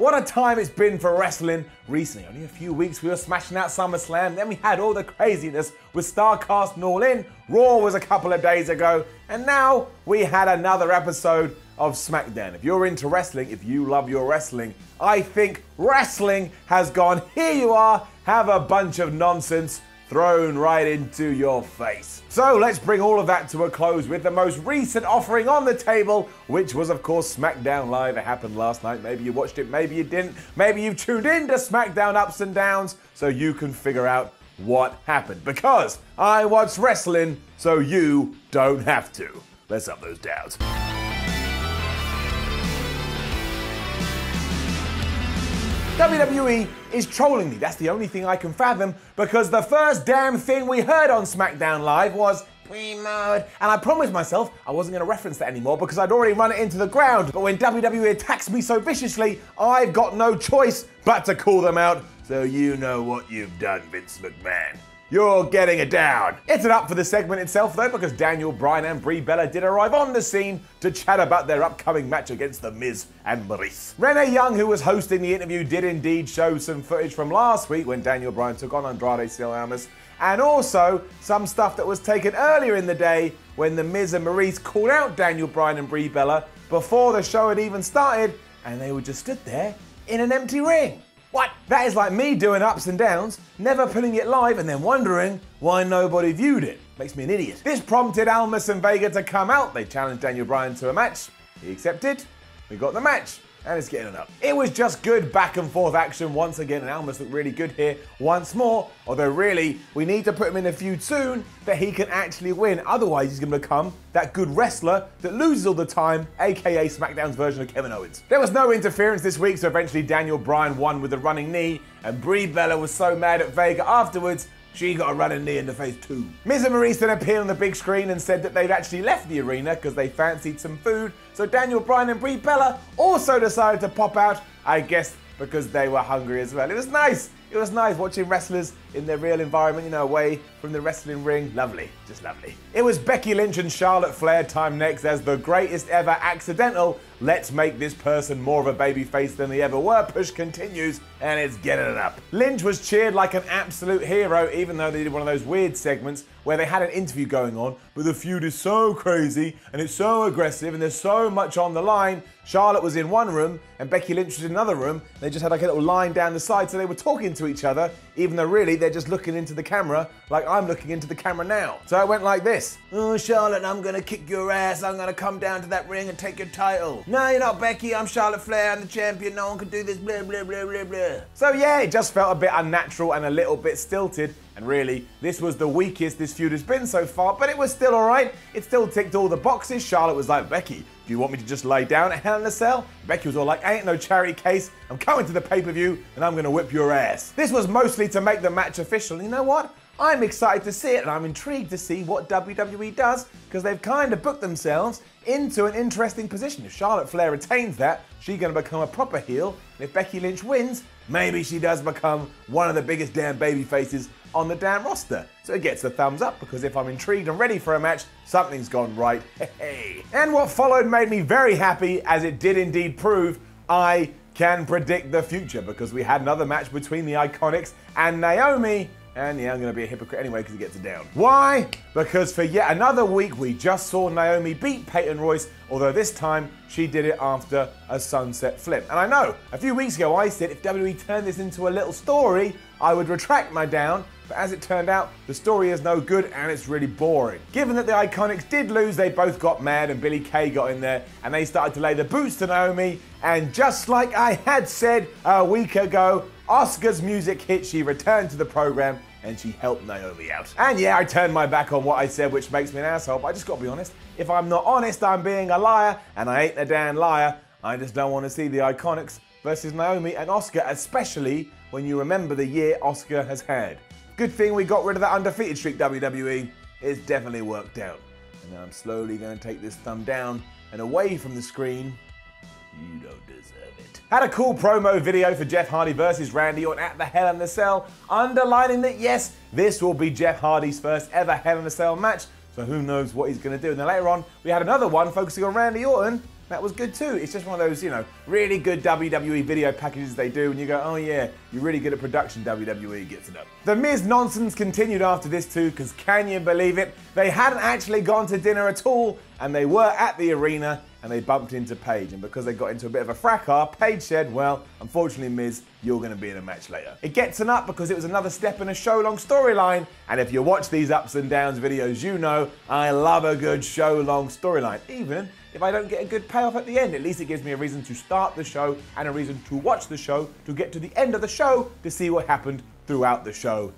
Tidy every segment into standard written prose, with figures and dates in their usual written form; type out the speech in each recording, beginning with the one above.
What a time it's been for wrestling recently. Only a few weeks we were smashing out SummerSlam, then we had all the craziness with StarCast and All In. Raw was a couple of days ago, and now we had another episode of SmackDown. If you're into wrestling, if you love your wrestling, I think wrestling has gone, here you are, have a bunch of nonsense thrown right into your face. So let's bring all of that to a close with the most recent offering on the table, which was of course SmackDown Live. It happened last night. Maybe you watched it, maybe you didn't. Maybe you've tuned in to SmackDown Ups and Downs so you can figure out what happened. Because I watch wrestling so you don't have to. Let's up those downs. WWE is trolling me. That's the only thing I can fathom, because the first damn thing we heard on SmackDown Live was pre-mode. And I promised myself I wasn't going to reference that anymore because I'd already run it into the ground. But when WWE attacks me so viciously, I've got no choice but to call them out. So you know what you've done, Vince McMahon. You're getting it down. It's an up for the segment itself though, because Daniel Bryan and Brie Bella did arrive on the scene to chat about their upcoming match against The Miz and Maurice. Renee Young, who was hosting the interview, did indeed show some footage from last week when Daniel Bryan took on Andrade Cien Almas, and also some stuff that was taken earlier in the day when The Miz and Maurice called out Daniel Bryan and Brie Bella before the show had even started, and they were just stood there in an empty ring. What? That is like me doing ups and downs, never putting it live and then wondering why nobody viewed it. Makes me an idiot. This prompted Almas and Vega to come out. They challenged Daniel Bryan to a match. He accepted. We got the match. And it's getting it up. It was just good back and forth action once again, and Almas looked really good here once more. Although really, we need to put him in a feud soon that he can actually win. Otherwise, he's going to become that good wrestler that loses all the time, aka SmackDown's version of Kevin Owens. There was no interference this week, so eventually Daniel Bryan won with a running knee, and Brie Bella was so mad at Vega afterwards, she got a running knee in the face too. Miz and Maurice then appeared on the big screen and said that they'd actually left the arena because they fancied some food. So Daniel Bryan and Brie Bella also decided to pop out, I guess because they were hungry as well. It was nice. It was nice watching wrestlers in their real environment, you know, away from the wrestling ring. Lovely, just lovely. It was Becky Lynch and Charlotte Flair time next as the greatest ever accidental "let's make this person more of a babyface than they ever were" push continues, and it's getting it up. Lynch was cheered like an absolute hero, even though they did one of those weird segments where they had an interview going on, but the feud is so crazy and it's so aggressive and there's so much on the line. Charlotte was in one room and Becky Lynch was in another room. They just had like a little line down the side, so they were talking to each other, even though really they're just looking into the camera like I'm looking into the camera now. So it went like this. "Oh, Charlotte, I'm gonna kick your ass. I'm gonna come down to that ring and take your title. No, you're not Becky. I'm Charlotte Flair. I'm the champion. No one can do this, blah, blah, blah, blah, blah." So yeah, it just felt a bit unnatural and a little bit stilted. And really, this was the weakest this feud has been so far, but it was still alright. It still ticked all the boxes. Charlotte was like, "Becky, do you want me to just lay down at Hell in a Cell?" Becky was all like, "Ain't no charity case. I'm coming to the pay-per-view and I'm gonna whip your ass." This was mostly to make the match official. And you know what? I'm excited to see it, and I'm intrigued to see what WWE does, because they've kind of booked themselves into an interesting position. If Charlotte Flair retains that, she's going to become a proper heel. And if Becky Lynch wins, maybe she does become one of the biggest damn baby faces on the damn roster. So it gets a thumbs up, because if I'm intrigued and ready for a match, something's gone right. Hey. And what followed made me very happy, as it did indeed prove I can predict the future, because we had another match between the Iconics and Naomi. And yeah, I'm going to be a hypocrite anyway because he gets it down. Why? Because for yet another week, we just saw Naomi beat Peyton Royce, although this time she did it after a sunset flip. And I know, a few weeks ago I said if WWE turned this into a little story, I would retract my down. But as it turned out, the story is no good and it's really boring. Given that the Iconics did lose, they both got mad and Billie Kay got in there and they started to lay the boots to Naomi. And just like I had said a week ago, Asuka's music hit, she returned to the program and she helped Naomi out. And yeah, I turned my back on what I said, which makes me an asshole, but I just gotta be honest. If I'm not honest, I'm being a liar, and I ain't a damn liar. I just don't want to see the Iconics versus Naomi and Asuka, especially when you remember the year Asuka has had. Good thing we got rid of that undefeated streak, WWE. It's definitely worked out. And now I'm slowly gonna take this thumb down and away from the screen. You don't deserve it. Had a cool promo video for Jeff Hardy versus Randy Orton at the Hell in a Cell, underlining that yes, this will be Jeff Hardy's first ever Hell in a Cell match, so who knows what he's going to do. And then later on, we had another one focusing on Randy Orton That was good too. It's just one of those, really good WWE video packages they do, and you go, oh yeah, you're really good at production, WWE gets it up. The Miz nonsense continued after this too, because can you believe it? They hadn't actually gone to dinner at all, and they were at the arena, and they bumped into Paige, and because they got into a bit of a fracas, Paige said, well, unfortunately, Miz, you're going to be in a match later. It gets an up because it was another step in a show-long storyline, and if you watch these ups and downs videos, you know I love a good show-long storyline, even if I don't get a good payoff at the end. At least it gives me a reason to start the show and a reason to watch the show, to get to the end of the show to see what happened throughout the show.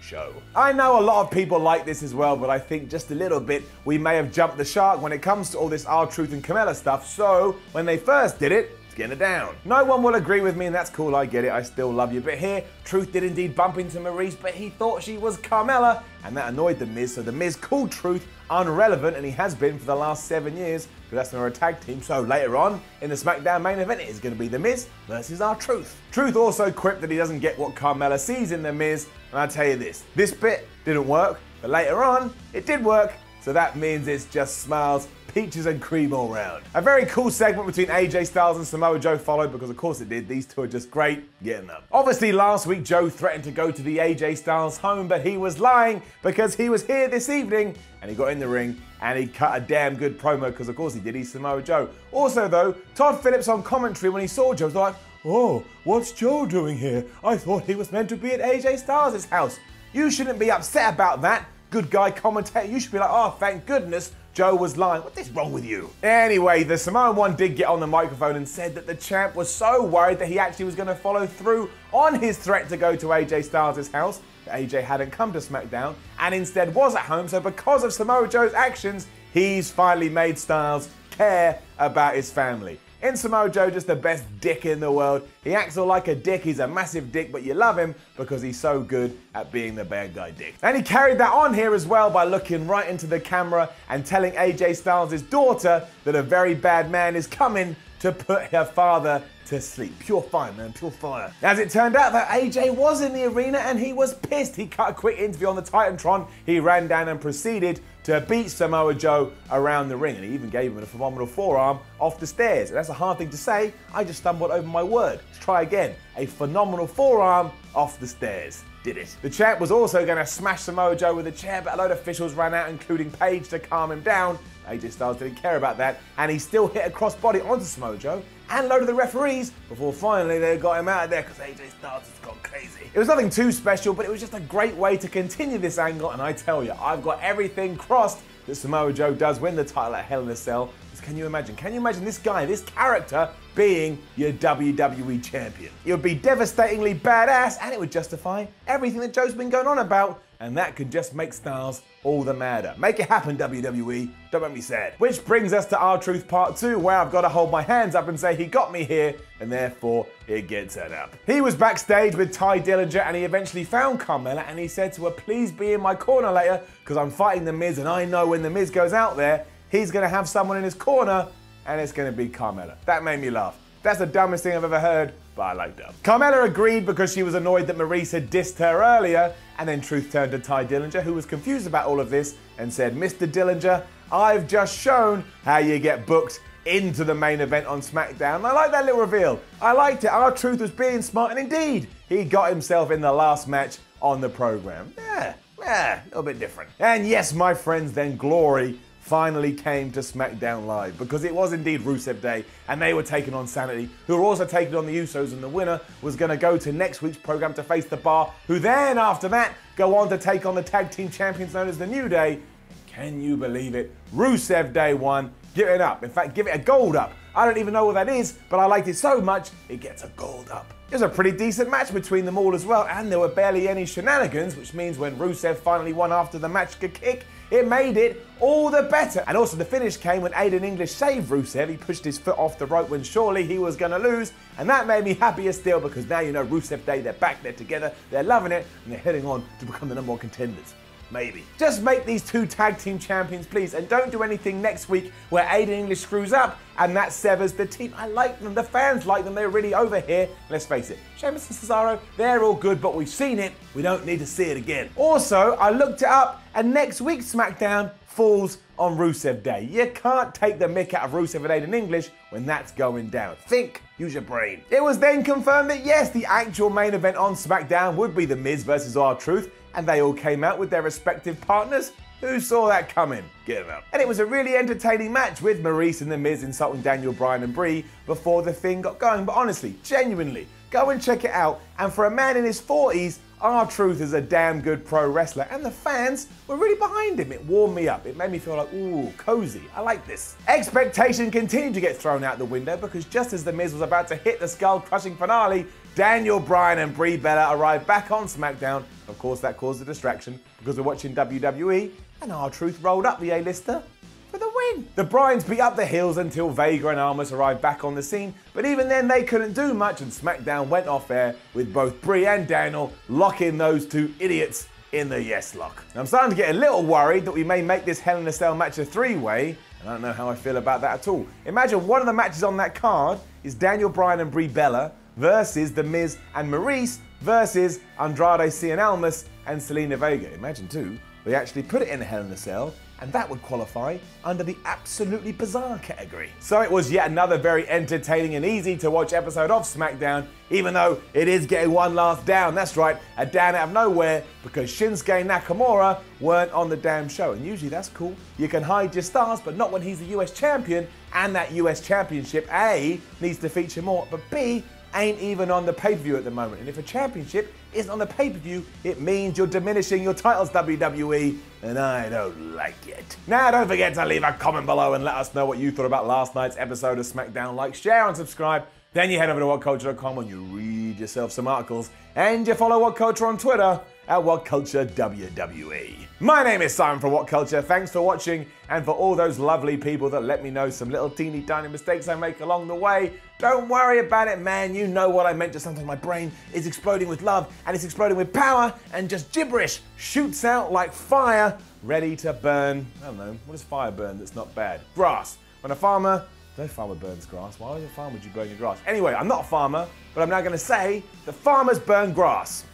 #show. I know a lot of people like this as well, but I think just a little bit we may have jumped the shark when it comes to all this R-Truth and Carmella stuff, so when they first did it, it's getting it down. No one will agree with me, and that's cool, I get it, I still love you, but here, Truth did indeed bump into Maurice, but he thought she was Carmella, and that annoyed The Miz, so The Miz called Truth unrelevant, and he has been for the last 7 years, because that's not a tag team. So later on in the SmackDown main event, it is going to be The Miz versus R-Truth. Truth also quipped that he doesn't get what Carmella sees in The Miz, and I tell you this bit didn't work, but later on, it did work, so that means it's just smiles, peaches and cream all round. A very cool segment between AJ Styles and Samoa Joe followed, because of course it did. These two are just great getting up. Obviously last week Joe threatened to go to the AJ Styles home, but he was lying because he was here this evening and he got in the ring and he cut a damn good promo, because of course he did. He's Samoa Joe. Also though, Todd Phillips on commentary when he saw Joe was like, oh, what's Joe doing here? I thought he was meant to be at AJ Styles' house. You shouldn't be upset about that, good guy commentator. You should be like, oh, thank goodness Joe was lying. What is wrong with you? Anyway, the Samoan one did get on the microphone and said that the champ was so worried that he actually was going to follow through on his threat to go to AJ Styles' house, that AJ hadn't come to SmackDown and instead was at home. So because of Samoa Joe's actions, he's finally made Styles care about his family. In Samoa Joe, just the best dick in the world. He acts all like a dick, he's a massive dick, but you love him because he's so good at being the bad guy dick. And he carried that on here as well by looking right into the camera and telling AJ Styles' daughter that a very bad man is coming to put her father to sleep. Pure fire, man, pure fire. As it turned out that AJ was in the arena and he was pissed. He cut a quick interview on the Titantron. He ran down and proceeded to beat Samoa Joe around the ring, and he even gave him a phenomenal forearm off the stairs. And that's a hard thing to say. I just stumbled over my word. Let's try again. A phenomenal forearm off the stairs. Did it. The champ was also going to smash Samoa Joe with a chair, but a load of officials ran out, including Paige, to calm him down. AJ Styles didn't care about that, and he still hit a crossbody onto Samoa Joe and a load of the referees before finally they got him out of there because AJ Styles has gone crazy. It was nothing too special, but it was just a great way to continue this angle, and I tell you, I've got everything crossed that Samoa Joe does win the title at Hell in a Cell. Can you imagine? Can you imagine this guy, this character, being your WWE champion? It would be devastatingly badass, and it would justify everything that Joe's been going on about, and that could just make Styles all the madder. Make it happen, WWE. Don't make me sad. Which brings us to R-Truth Part 2, where I've got to hold my hands up and say he got me here, and therefore it gets set up. He was backstage with Ty Dillinger, and he eventually found Carmella, and he said to her, please be in my corner later, because I'm fighting The Miz, and I know when The Miz goes out there, he's going to have someone in his corner, and it's going to be Carmella. That made me laugh. That's the dumbest thing I've ever heard, but I liked that. Carmella agreed because she was annoyed that Maurice had dissed her earlier, and then Truth turned to Ty Dillinger, who was confused about all of this, and said, Mr. Dillinger, I've just shown how you get booked into the main event on SmackDown. I like that little reveal. I liked it. R-Truth was being smart, and indeed, he got himself in the last match on the program. Yeah, a little bit different. And yes, my friends, then Glory finally came to SmackDown Live, because it was indeed Rusev Day, and they were taking on Sanity, who were also taking on the Usos, and the winner was going to go to next week's program to face The Bar, who then, after that, go on to take on the tag team champions known as The New Day. Can you believe it? Rusev Day won. Give it up. In fact, give it a gold up. I don't even know what that is, but I liked it so much, it gets a gold up. It was a pretty decent match between them all as well, and there were barely any shenanigans, which means when Rusev finally won after the match could kick, it made it all the better. And also the finish came when Aiden English saved Rusev. He pushed his foot off the rope when surely he was going to lose, and that made me happier still, because now you know Rusev Day, they're back, they're together, they're loving it, and they're heading on to become the #1 contenders. Maybe. Just make these two tag team champions, please, and don't do anything next week where Aiden English screws up and that severs the team. I like them, the fans like them, they're really over here. Let's face it, Sheamus and Cesaro, they're all good, but we've seen it, we don't need to see it again. Also, I looked it up, and next week's SmackDown falls on Rusev Day. You can't take the mick out of Rusev Day in English when that's going down. Think, use your brain. It was then confirmed that yes, the actual main event on SmackDown would be The Miz versus R-Truth, and they all came out with their respective partners. Who saw that coming? Give it up. And it was a really entertaining match with Maurice and The Miz insulting Daniel Bryan and Brie before the thing got going. But honestly, genuinely, go and check it out. And for a man in his 40s, R-Truth is a damn good pro wrestler, and the fans were really behind him. It warmed me up. It made me feel like, ooh, cozy. I like this. Expectation continued to get thrown out the window because just as The Miz was about to hit the skull-crushing finale, Daniel Bryan and Brie Bella arrived back on SmackDown. Of course, that caused a distraction because we're watching WWE, and R-Truth rolled up the A-lister for the win. The Bryans beat up the heels until Vega and Almas arrived back on the scene, but even then they couldn't do much, and SmackDown went off air with both Brie and Daniel locking those two idiots in the yes lock. Now, I'm starting to get a little worried that we may make this Hell in a Cell match a three-way, and I don't know how I feel about that at all. Imagine one of the matches on that card is Daniel Bryan and Brie Bella versus The Miz and Maurice versus Andrade Cien Almas and Selena Vega. Imagine too, they actually put it in a Hell in a Cell, and that would qualify under the absolutely bizarre category. So it was yet another very entertaining and easy to watch episode of SmackDown, even though it is getting one last down. That's right, a down out of nowhere because Shinsuke Nakamura weren't on the damn show. And usually that's cool. You can hide your stars, but not when he's the US champion, and that US championship, A, needs to feature more, but B, ain't even on the pay-per-view at the moment. And if a championship isn't on the pay-per-view, it means you're diminishing your titles, WWE, and I don't like it. Now, don't forget to leave a comment below and let us know what you thought about last night's episode of SmackDown. Like, share, and subscribe. Then you head over to WhatCulture.com and you read yourself some articles. And you follow WhatCulture on Twitter at WhatCultureWWE. My name is Simon from WhatCulture. Thanks for watching, and for all those lovely people that let me know some little teeny tiny mistakes I make along the way. Don't worry about it, man. You know what I meant. Just sometimes my brain is exploding with love, and it's exploding with power, and just gibberish shoots out like fire, ready to burn. I don't know. What does fire burn that's not bad? Grass. When a farmer... No farmer burns grass. Why as a farmer would you burn your grass? Anyway, I'm not a farmer, but I'm now going to say the farmers burn grass.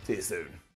See you soon.